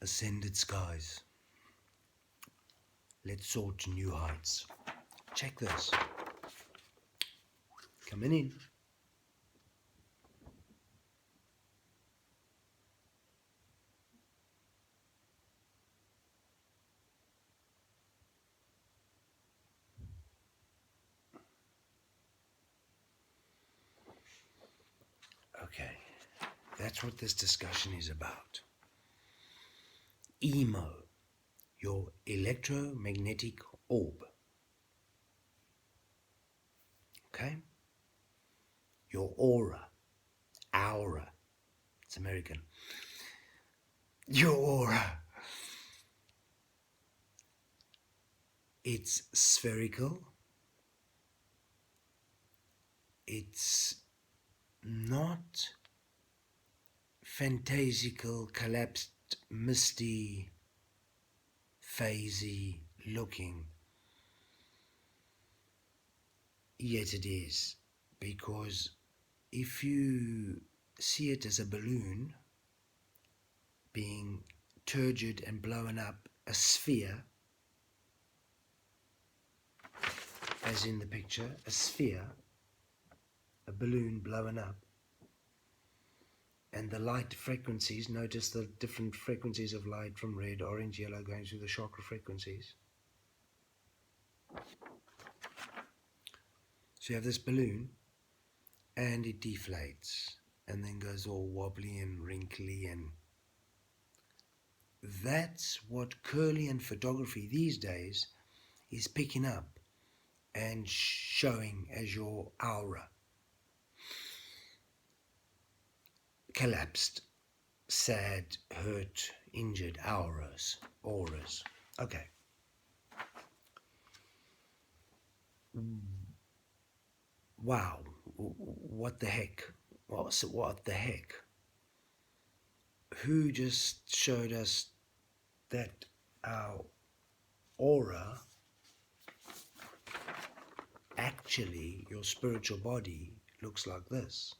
ascended skies. Let's soar to new heights. Check this. Coming in. Okay, that's what this discussion is about. EMO, your electromagnetic orb. Okay? Your aura. It's American. Your aura. It's spherical. It's not fantasical, collapsed, misty, phasey looking. Yet it is, because if you see it as a balloon being turgid and blown up, a sphere, as in the picture, a sphere, a balloon blown up, and the light frequencies, notice the different frequencies of light from red, orange, yellow going through the chakra frequencies. So you have this balloon and it deflates and then goes all wobbly and wrinkly, and that's what Kirlian photography these days is picking up and showing as your aura. Collapsed, sad, hurt, injured auras. Okay. Wow, what the heck? What the heck? Who just showed us that our aura, actually your spiritual body, looks like this?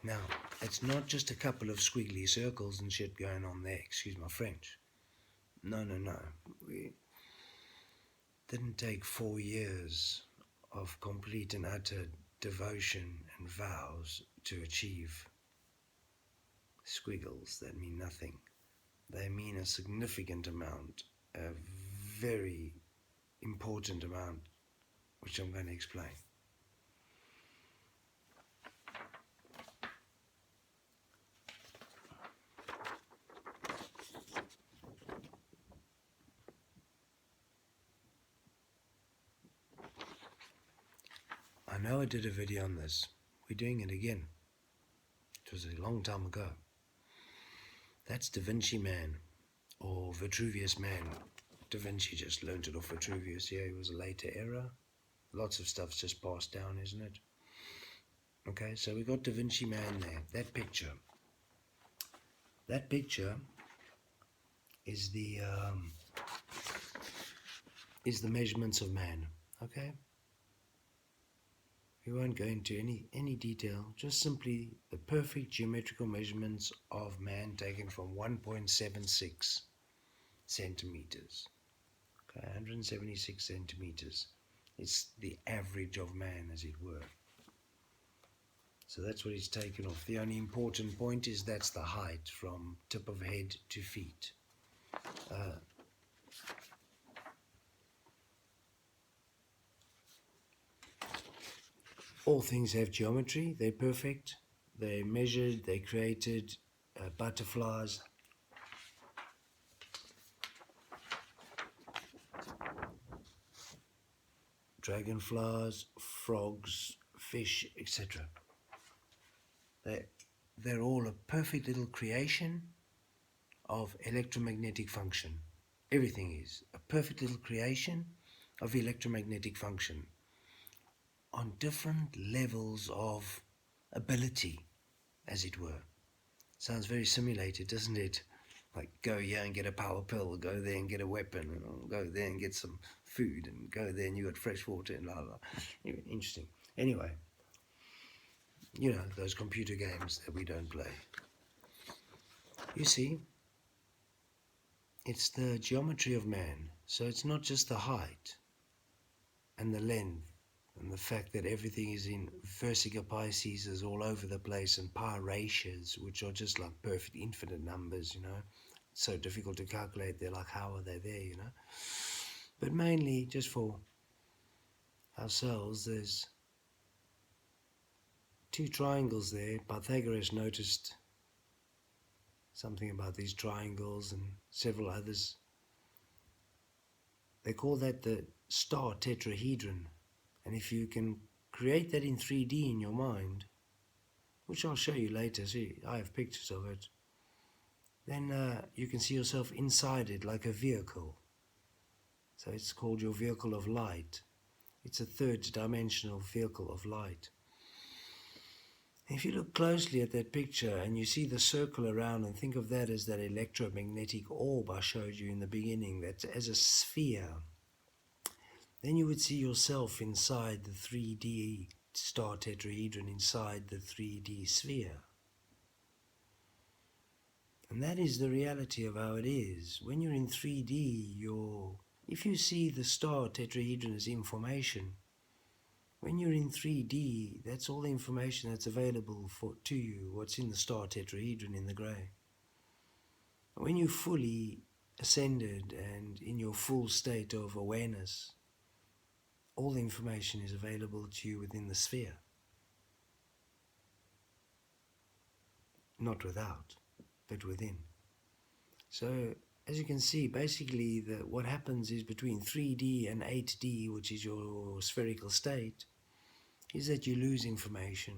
Now, it's not just a couple of squiggly circles and shit going on there, excuse my French. No. We didn't take 4 years of complete and utter devotion and vows to achieve squiggles that mean nothing. They mean a significant amount, a very important amount, which I'm going to explain. I know I did a video on this. We're doing it again. It was a long time ago. That's Da Vinci Man, or Vitruvius Man. Da Vinci just learned it off Vitruvius. Yeah, he was a later era. Lots of stuff's just passed down, isn't it? Okay, so we got Da Vinci Man there. That picture is the measurements of man. Okay. We won't go into any detail, just simply the perfect geometrical measurements of man taken from 1.76 centimeters. Okay, 176 centimeters. It's the average of man, as it were. So that's what he's taken off. The only important point is that's the height from tip of head to feet. All things have geometry. They're perfect. They measured, they created butterflies, dragonflies, frogs, fish, etc. They're all a perfect little creation of electromagnetic function. Everything is a perfect little creation of electromagnetic function on different levels of ability, as it were. Sounds very simulated, doesn't it? Like, go here and get a power pill, go there and get a weapon, and go there and get some food, and go there and you got fresh water, and blah, blah. Interesting. Anyway, those computer games that we don't play. You see, it's the geometry of man. So it's not just the height and the length and the fact that everything is in versica Pisces all over the place, and pi ratios, which are just like perfect infinite numbers, It's so difficult to calculate. They're like, how are they there, But mainly, just for ourselves, there's two triangles there. Pythagoras noticed something about these triangles and several others. They call that the star tetrahedron. And if you can create that in 3D in your mind, which I'll show you later, see, I have pictures of it, then you can see yourself inside it like a vehicle. So it's called your vehicle of light. It's a third dimensional vehicle of light. If you look closely at that picture and you see the circle around, and think of that as that electromagnetic orb I showed you in the beginning, that's as a sphere, then you would see yourself inside the 3D star tetrahedron, inside the 3D sphere. And that is the reality of how it is. When you're in 3D, if you see the star tetrahedron as information, when you're in 3D, that's all the information that's available to you, what's in the star tetrahedron in the grey. When you're fully ascended and in your full state of awareness, all the information is available to you within the sphere. Not without, but within. So, as you can see, basically what happens is between 3D and 8D, which is your spherical state, is that you lose information.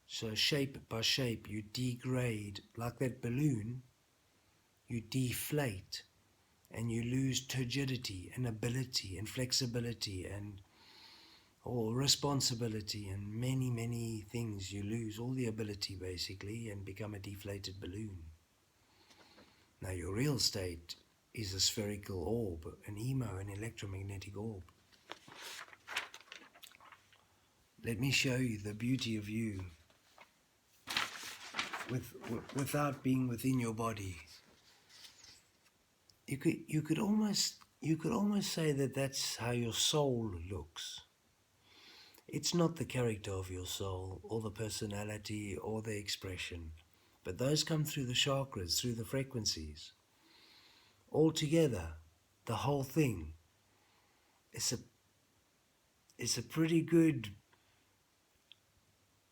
So shape by shape you degrade, like that balloon, you deflate and you lose turgidity and ability and flexibility and responsibility and many, many things. You lose all the ability basically and become a deflated balloon. Now your real state is a spherical orb, an EMO, an electromagnetic orb. Let me show you the beauty of you without being within your body. You could almost say that that's how your soul looks. It's not the character of your soul or the personality or the expression, but those come through the chakras, through the frequencies. Altogether, the whole thing is a pretty good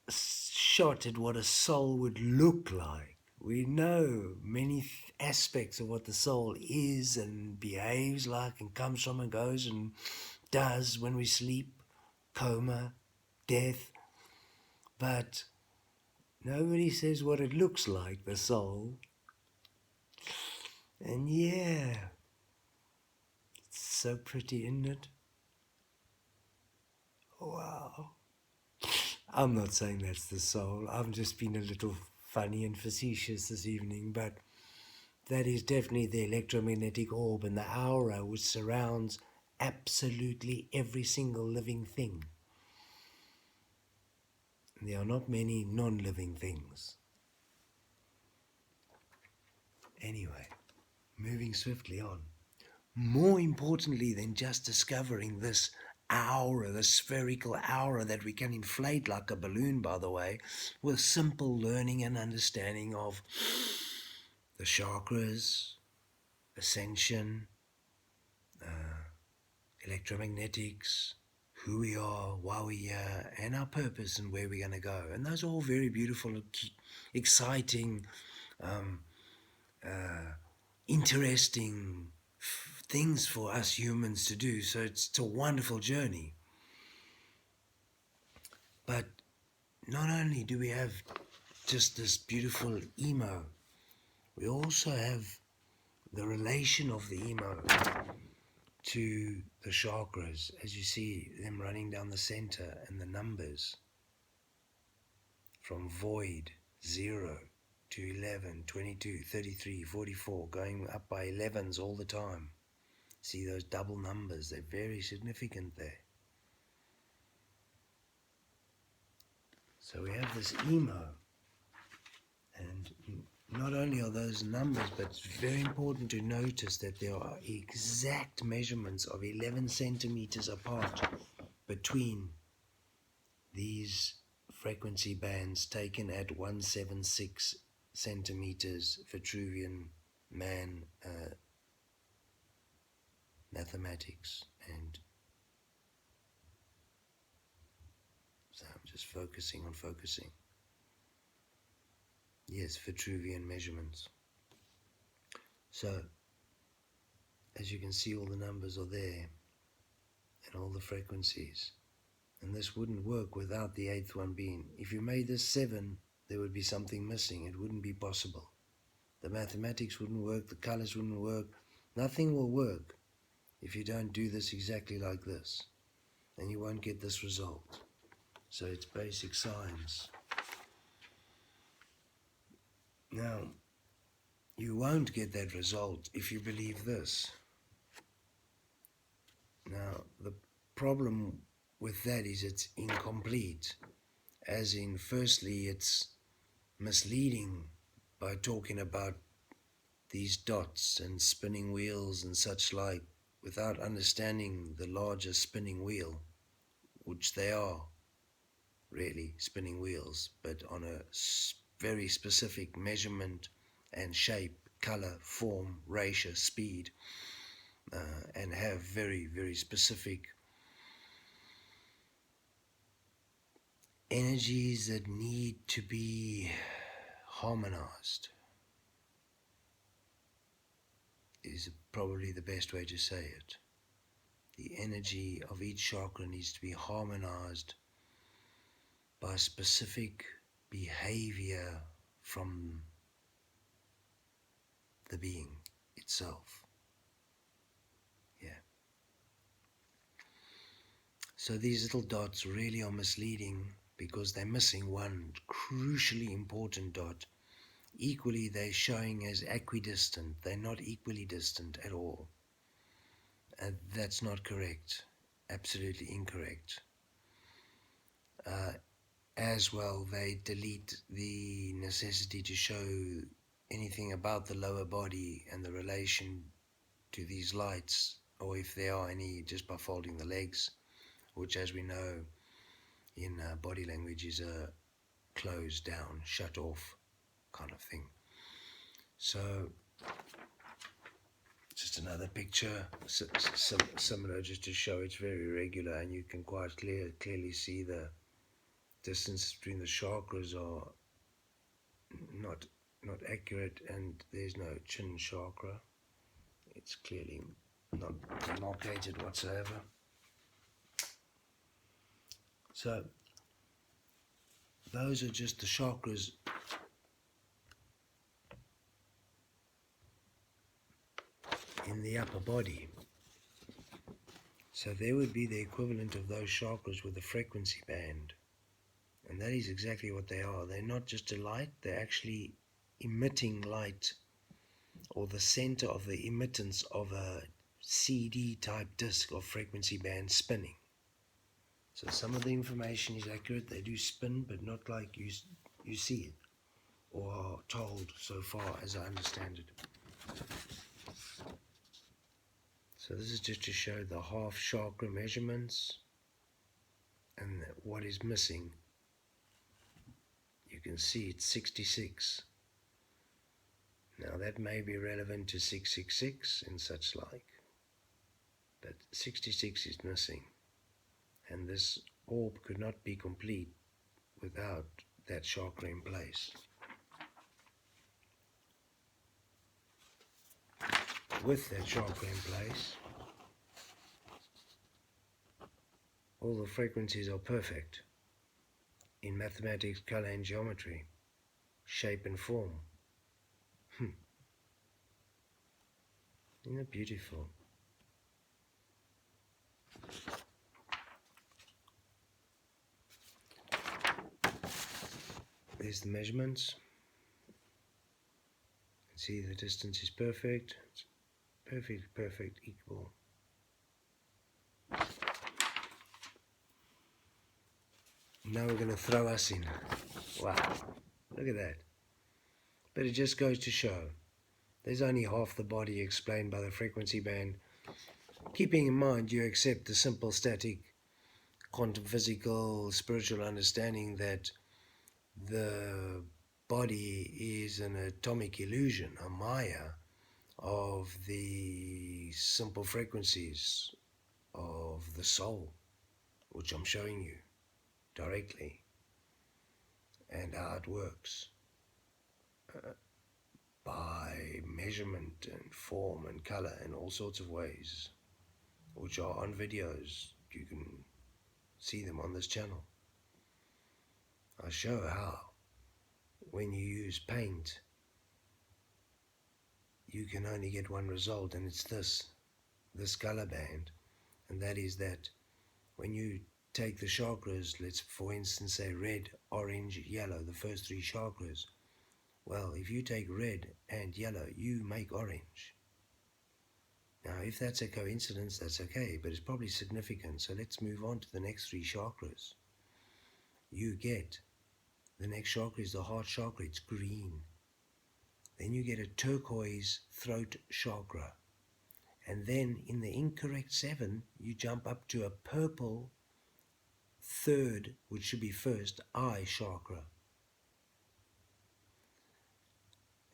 shot at what a soul would look like. We know many aspects of what the soul is and behaves like and comes from and goes and does when we sleep, coma, death, but nobody says what it looks like, the soul. And yeah, it's so pretty, isn't it? Wow. I'm not saying that's the soul. I'm just being a little funny and facetious this evening, but that is definitely the electromagnetic orb and the aura which surrounds absolutely every single living thing. And there are not many non-living things. Anyway, moving swiftly on. More importantly than just discovering this aura, the spherical aura that we can inflate like a balloon, by the way, with simple learning and understanding of the chakras, ascension, electromagnetics, who we are, why we're here, and our purpose and where we're going to go. And those are all very beautiful, exciting, interesting things for us humans to do. So it's a wonderful journey. But not only do we have just this beautiful emo, we also have the relation of the emo to the chakras, as you see them running down the center, and the numbers from void, 0 to 11, 22, 33, 44, going up by 11s all the time. See those double numbers, they're very significant there. So we have this emo, and not only are those numbers, but it's very important to notice that there are exact measurements of 11 centimeters apart between these frequency bands taken at 176 centimeters Vitruvian man mathematics. And so I'm just focusing on focusing. Yes, Vitruvian measurements. So, as you can see, all the numbers are there and all the frequencies. And this wouldn't work without the eighth one being. If you made this 7, there would be something missing. It wouldn't be possible. The mathematics wouldn't work, the colors wouldn't work. Nothing will work if you don't do this exactly like this. And you won't get this result. So it's basic science. Now, you won't get that result if you believe this. Now, the problem with that is it's incomplete. As in, firstly, it's misleading by talking about these dots and spinning wheels and such like without understanding the larger spinning wheel, which they are really spinning wheels, but on a very specific measurement and shape, color, form, ratio, speed, and have very, very specific energies that need to be harmonized, is probably the best way to say it. The energy of each chakra needs to be harmonized by specific behavior from the being itself. Yeah. So these little dots really are misleading because they're missing one crucially important dot. Equally, they're showing as equidistant. They're not equally distant at all. That's not correct. Absolutely incorrect. As well, they delete the necessity to show anything about the lower body and the relation to these lights, or if there are any, just by folding the legs, which, as we know in body language, is a closed down, shut off kind of thing. So just another picture, similar, just to show it's very regular, and you can quite clearly see the distance between the chakras are not accurate, and there's no chin chakra. It's clearly not demarcated whatsoever. So those are just the chakras in the upper body. So there would be the equivalent of those chakras with a frequency band. And that is exactly what they are. They're not just a light, they're actually emitting light, or the center of the emittance of a CD type disc of frequency band spinning. So some of the information is accurate, they do spin, but not like you see it or are told so far as I understand it. So this is just to show the half chakra measurements and what is missing. You can see it's 66. Now that may be relevant to 666 and such like, but 66 is missing, and this orb could not be complete without that chakra in place. With that chakra in place, all the frequencies are perfect in mathematics, color and geometry, shape and form. Isn't it beautiful? There's the measurements. See, the distance is perfect. It's perfect, equal. now we're going to throw us in. Wow, look at that. But it just goes to show there's only half the body explained by the frequency band. Keeping in mind you accept the simple static quantum physical spiritual understanding that the body is an atomic illusion, a maya of the simple frequencies of the soul, which I'm showing you directly, and how it works by measurement and form and color in all sorts of ways, which are on videos. You can see them on this channel. I show how when you use paint you can only get one result, and it's this color band, and that is that when you take the chakras, let's for instance say red, orange, yellow, the first three chakras, well, if you take red and yellow, you make orange. Now, if that's a coincidence, that's okay, but it's probably significant. So let's move on to the next three chakras. You get, the next chakra is the heart chakra, it's green. Then you get a turquoise throat chakra. And then in the incorrect 7, you jump up to a purple third, which should be first, eye chakra.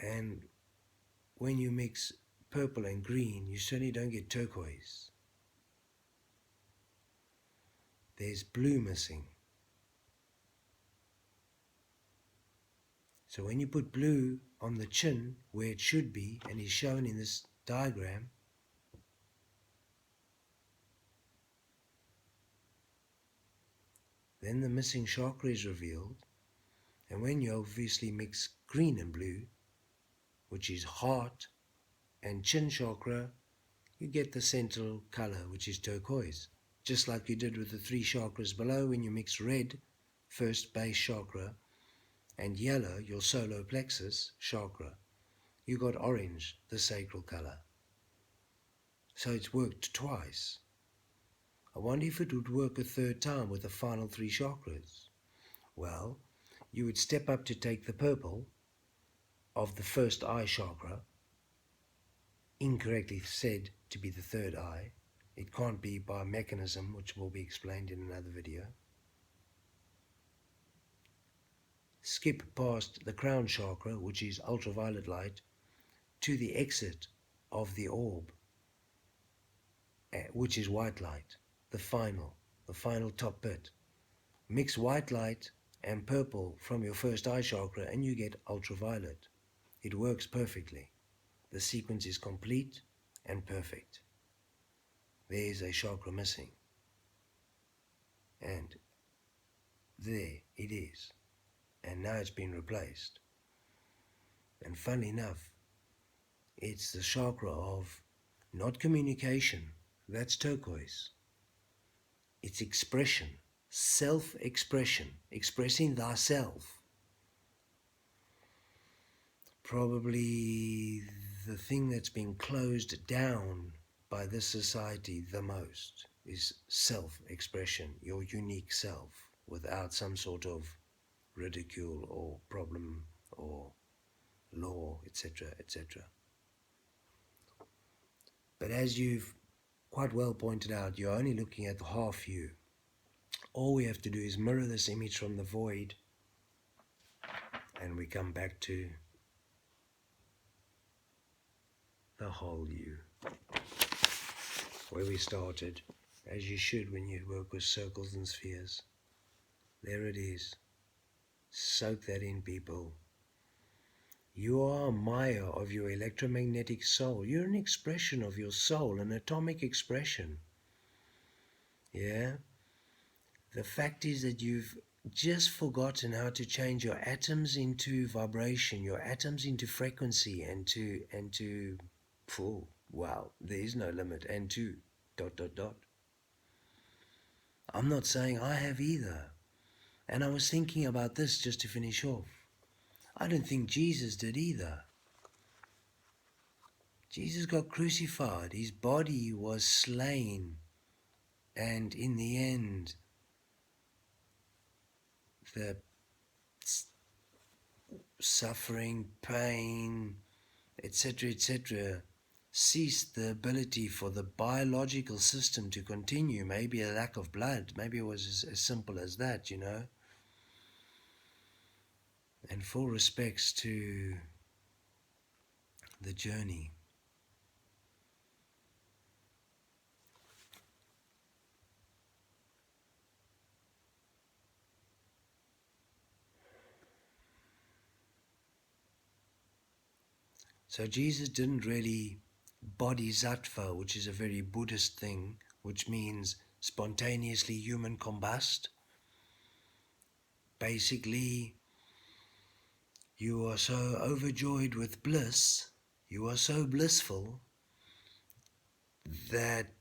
And when you mix purple and green, you certainly don't get turquoise. There's blue missing. So when you put blue on the chin, where it should be, and is shown in this diagram, then the missing chakra is revealed. And when you obviously mix green and blue, which is heart and chin chakra, you get the central color, which is turquoise. Just like you did with the three chakras below, when you mix red, first base chakra, and yellow, your solar plexus chakra, you got orange, the sacral color. So it's worked twice. I wonder if it would work a third time with the final three chakras. Well, you would step up to take the purple of the first eye chakra, incorrectly said to be the third eye. It can't be by mechanism, which will be explained in another video. Skip past the crown chakra, which is ultraviolet light, to the exit of the orb, which is white light, the final top bit. Mix white light and purple from your first eye chakra and you get ultraviolet. It works perfectly. The sequence is complete and perfect. There is a chakra missing. And there it is. And now it's been replaced. And funnily enough, it's the chakra of not communication, that's turquoise. It's expression, self-expression, expressing thyself. Probably the thing that's been closed down by this society the most is self-expression, your unique self, without some sort of ridicule or problem or law, etc., etc. But as you've quite well pointed out, you're only looking at the half you. All we have to do is mirror this image from the void, and we come back to the whole you, where we started, as you should when you work with circles and spheres. There it is. Soak that in, people. You are a Maya of your electromagnetic soul. You're an expression of your soul, an atomic expression. Yeah? The fact is that you've just forgotten how to change your atoms into vibration, your atoms into frequency, and to wow, there is no limit, and to ... I'm not saying I have either. And I was thinking about this just to finish off. I don't think Jesus did either. Jesus got crucified. His body was slain. And in the end, the suffering, pain, etc., etc., ceased the ability for the biological system to continue. Maybe a lack of blood, maybe it was as simple as that, And full respects to the journey. So Jesus didn't really bodhisattva, which is a very Buddhist thing, which means spontaneously human combust. Basically, you are so overjoyed with bliss, you are so blissful that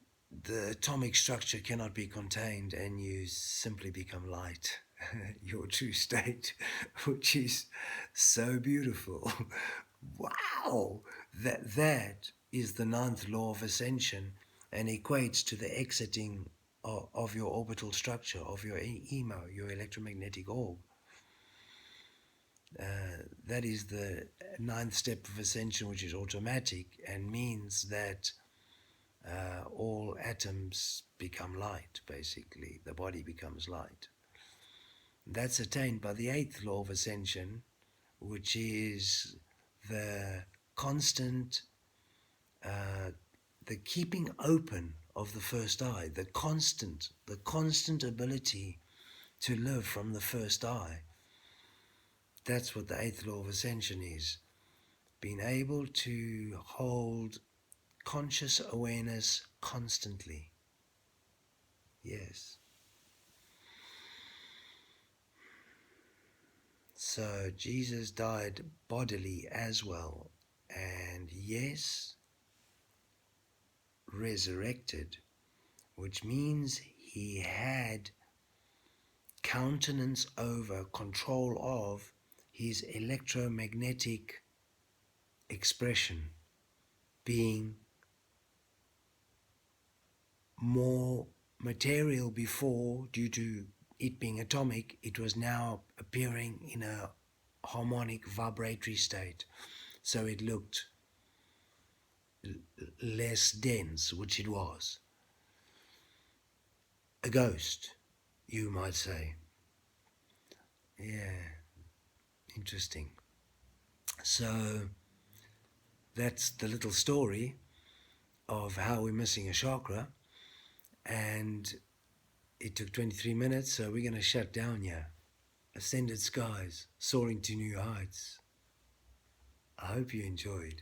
the atomic structure cannot be contained and you simply become light. Your true state, which is so beautiful. Wow! That is the ninth law of ascension and equates to the exiting of your orbital structure, of your EMO, your electromagnetic orb. That is the ninth step of ascension, which is automatic and means that all atoms become light, basically. The body becomes light. That's attained by the eighth law of ascension, which is the constant, the keeping open of the first eye, the constant ability to live from the first eye. That's what the eighth law of ascension is. Being able to hold conscious awareness constantly. Yes. So Jesus died bodily as well, and yes, resurrected, which means he had countenance over, control of his electromagnetic expression, being more material before due to it being atomic. It was now appearing in a harmonic vibratory state, so it looked less dense, which it was. A ghost, you might say. Yeah, interesting. So that's the little story of how we're missing a chakra, and it took 23 minutes, so we're going to shut down here. Ascended skies, soaring to new heights. I hope you enjoyed.